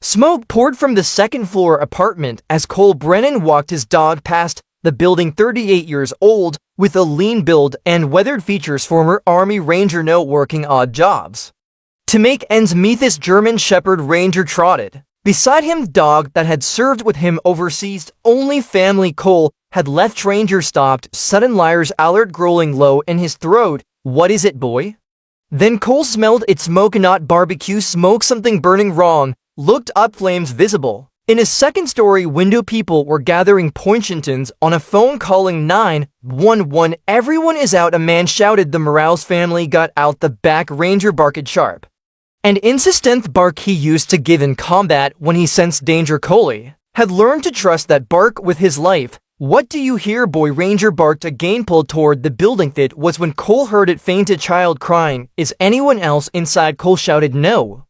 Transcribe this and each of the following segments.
Smoke poured from the second-floor apartment as Cole Brennan walked his dog past the building. 38 years old, with a lean build and weathered features, former Army Ranger, no working odd jobs to make ends meet. This German Shepherd Ranger trotted beside him, dog that had served with him overseas. Only family. Cole had left. Ranger stopped, sudden liar's alert growling low in his throat. What is it, boy? Then Cole smelled it. Smoke, not barbecue smoke, something burning wrong. Looked up, flames visible in a second-story window. People were gathering. Poinchingtons on a phone calling 911. Everyone is out, a man shouted. The Morales family got out the back. Ranger barked sharp and insistent bark he used to give in combat when he sensed danger. Cole had learned to trust that bark with his life. What do you hear, boy? Ranger barked again, pulled toward the building. That was when Cole heard it. Faint, a child crying. Is anyone else inside? Cole shouted. No.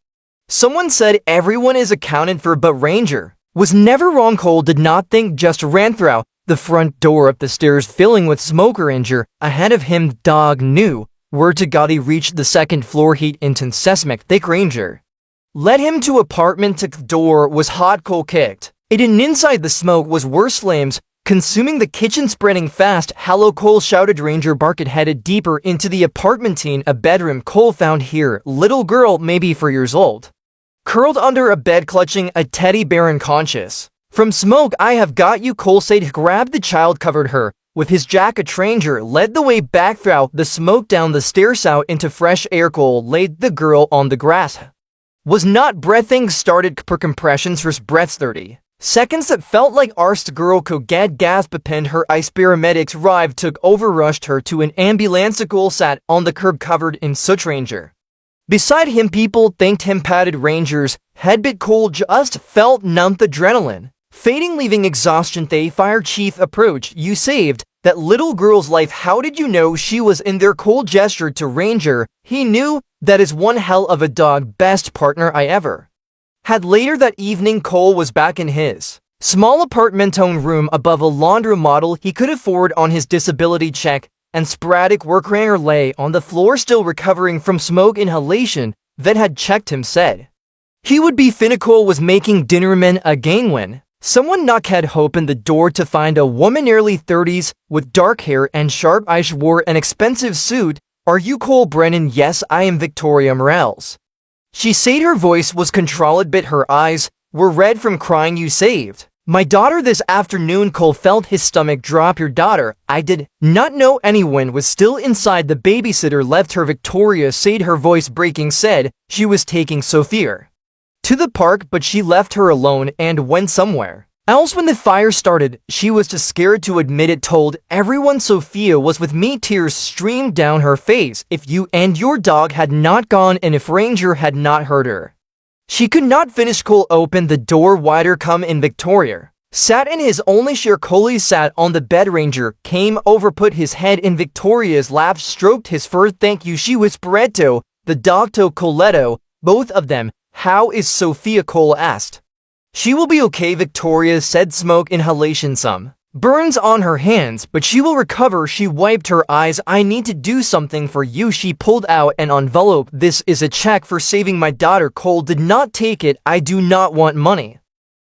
Someone said everyone is accounted for, but Ranger was never wrong. Cole did not think, just ran through the front door, up the stairs, filling with smoke. Ranger ahead of him. Dog knew where to go. He reached the second floor. Heat intense seismic thick. Ranger led him to apartment. The door was hot. Cole kicked it in. Inside the smoke was worse, flames consuming the kitchen, spreading fast. Hello, Cole shouted. Ranger barked, headed deeper into the apartment. Teen, a bedroom. Cole found here. Little girl, maybe 4 years old, curled under a bed, clutching a teddy bear, unconscious from smoke. I have got you, Cole said. Grabbed the child, covered her with his jacket. Ranger led the way back through the smoke, down the stairs, out into fresh air. Cole laid the girl on the grass. Was not breathing. Started per compressions, first breaths 30 seconds that felt like hours. The girl could get gasp, pinned her ice. Paramedics arrived, took over, rushed her to an ambulance. Cole sat on the curb, covered in soot. Ranger beside him. People thanked him, patted Ranger's head, but Cole just felt numb. Adrenaline fading, leaving exhaustion. The fire chief approached. You saved that little girl's life. How did you know she was in there? Cole gestured to Ranger. He knew. That is one hell of a dog, best partner I ever had. Later that evening, Cole was back in his small apartment-owned room above a laundry model he could afford on his disability check, and sporadic work. Ranger lay on the floor, still recovering from smoke inhalation. Vet had checked him, said he would be fine. Cole was making dinner men again when someone knocked. Had opened the door to find a woman, early 30s, with dark hair and sharp eyes. Wore an expensive suit. Are you Cole Brennan? Yes, I am Victoria Morales, she said. Her voice was controlled, but her eyes were red from crying. You saved my daughter this afternoon. Cole felt his stomach drop. Your daughter? I did not know anyone was still inside. The babysitter left her. Victoria said, her voice breaking. Said she was taking Sophia to the park, but she left her alone and went somewhere else when the fire started. She was too scared to admit it. Told everyone Sophia was with me. Tears streamed down her face. If you and your dog had not gone, and if Ranger had not heard her. She could not finish. Cole opened the door wider. Come in. Victoria sat in his only chair. Cole sat on the bed. Ranger came over, put his head in Victoria's lap, stroked his fur. Thank you, she whispered to the dog, to Coletto, both of them. How is Sophia? Cole asked. She will be okay, Victoria said. Smoke inhalation, some burns on her hands, but she will recover. She wiped her eyes. I need to do something for you. She pulled out an envelope. This is a check for saving my daughter. Cole did not take it. I do not want money.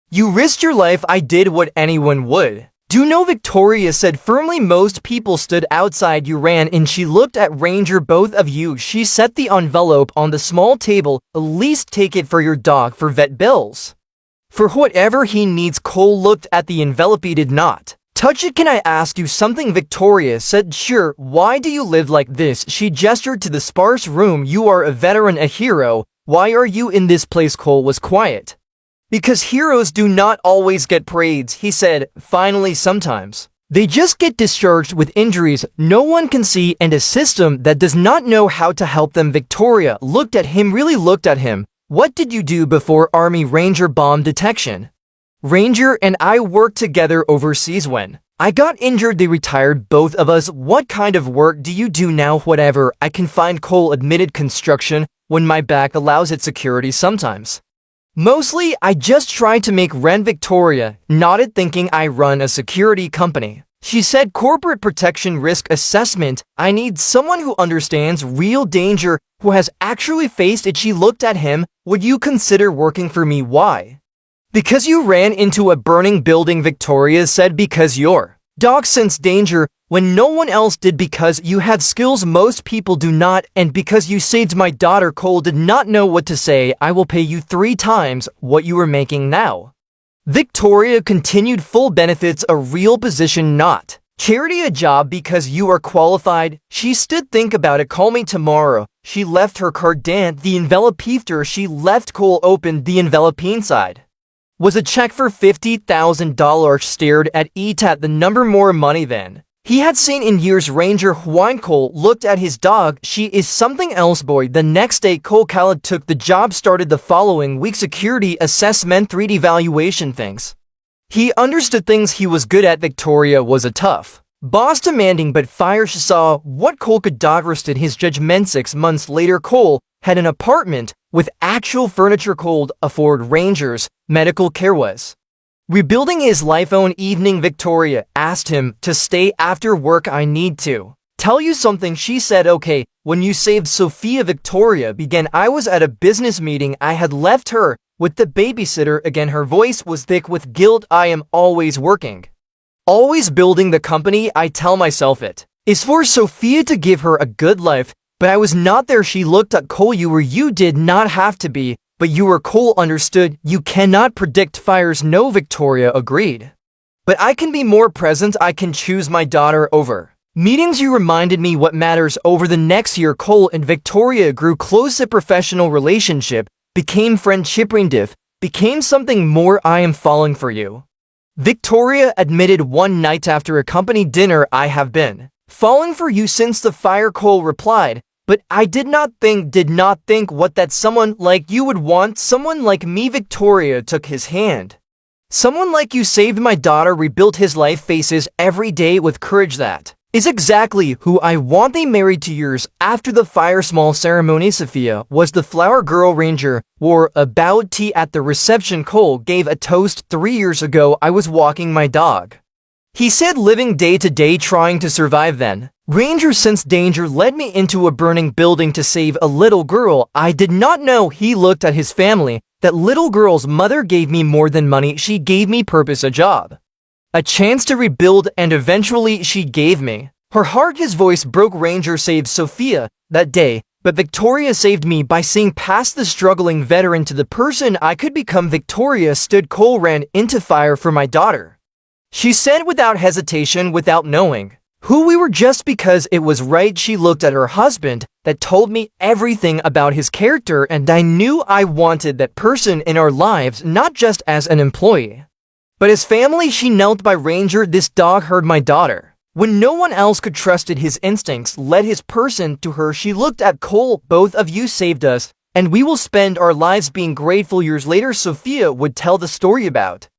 You risked your life. I did what anyone would do. No, Victoria said firmly. Most people stood outside. You ran in. She looked at Ranger. Both of you. She set the envelope on the small table. At least take it for your dog, for vet bills, for whatever he needs. Cole looked at the envelope. He did not touch it. Can I ask you something? Victoria said. Sure. Why do you live like this? She gestured to the sparse room. You are a veteran, a hero. Why are you in this place? Cole was quiet. Because heroes do not always get parades, he said. Finally, sometimes they just get discharged with injuries no one can see and a system that does not know how to help them. Victoria looked at him, really looked at him. What did you do before Army Ranger? Bomb detection. Ranger and I worked together overseas. When I got injured, they retired both of us. What kind of work do you do now? Whatever I can find, Cole admitted. Construction, when my back allows it. Security sometimes. Mostly, I just try to make rent. Victoria nodded, thinking I run a security company. She said corporate protection risk assessment. I need someone who understands real danger, who has actually faced it. She looked at him. Would you consider working for me? Why? Because you ran into a burning building, Victoria said, because your dog sensed danger when no one else did, because you had skills most people do not, and because you saved my daughter. Cole did not know what to say. I will pay you 3 times what you are making now. Victoria continued. Full benefits, a real position, not charity, a job because you are qualified. She stood. Think about it. Call me tomorrow. She left her card. Dan the envelope after she left. Cole opened the envelope. Inside was a check for $50,000. Stared at it, at the number, more money than he had seen in years. Ranger whined. Cole looked at his dog. She is something else, boy. The next day, Cole Khaled took the job. Started the following week. Security assessment, 3D valuation. Things he understood, things he was good at. Victoria was a tough boss, demanding but fire. She saw what Cole could do. Roasted his judgment. 6 months later, Cole had an apartment with actual furniture. Could afford. Ranger's medical care was rebuilding his life. Own evening, Victoria asked him to stay after work. I need to tell you something, she said. Okay. When you saved Sophia, Victoria began. I was at a business meeting. I had left her with the babysitter. Again, her voice was thick with guilt. I am always working, always building the company. I tell myself it is for Sophia to give her a good life, but I was not there. She looked at Cole. You did not have to be, but you were. Cole understood. You cannot predict fires. No, Victoria agreed. But I can be more present. I can choose my daughter over meetings. You reminded me what matters. Over the next year, Cole and Victoria grew close. A professional relationship became friendship. Became something more. I am falling for you, Victoria admitted one night after a company dinner. I have been falling for you since the fire. Cole replied, but I did not think what that someone like you would want. Someone like me. Victoria took his hand. Someone like you saved my daughter, rebuilt his life, faces every day with courage. That is exactly who I want. They married 2 years after the fire. Small ceremony. Sophia was the flower girl. Ranger wore a bowed tea at the reception. Cole gave a toast. 3 years ago, I was walking my dog, he said, living day to day, trying to survive. Then Ranger sensed danger, led me into a burning building to save a little girl. I did not know. He looked at his family. That little girl's mother gave me more than money. She gave me purpose, a job, a chance to rebuild, and eventually she gave me her heart. His voice broke. Ranger saved Sophia that day, but Victoria saved me by seeing past the struggling veteran to the person I could become. Victoria stood. Cole ran into fire for my daughter, she said without hesitation, without knowing who we were, just because it was right. She looked at her husband. That told me everything about his character, and I knew I wanted that person in our lives, not just as an employee, but as family. She knelt by Ranger. This dog heard my daughter when no one else could. Trusted his instincts, led his person to her. She looked at Cole. Both of you saved us, and we will spend our lives being grateful. Years later, Sophia would tell the story about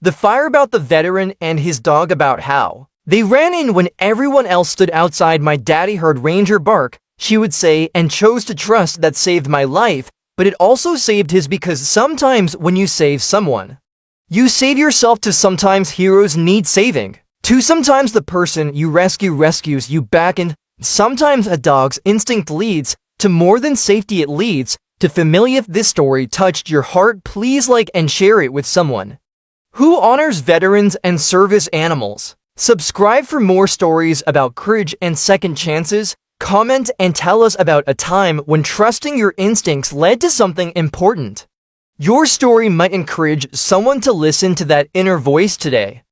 the fire, about the veteran and his dog, about how they ran in when everyone else stood outside. My daddy heard Ranger bark, she would say, and chose to trust. That saved my life, but it also saved his, because sometimes when you save someone, you save yourself too. Sometimes heroes need saving too. Sometimes the person you rescue rescues you back, and sometimes a dog's instinct leads to more than safety. It leads to family. If this story touched your heart, please like and share it with someone who honors veterans and service animals. Subscribe for more stories about courage and second chances. Comment and tell us about a time when trusting your instincts led to something important. Your story might encourage someone to listen to that inner voice today.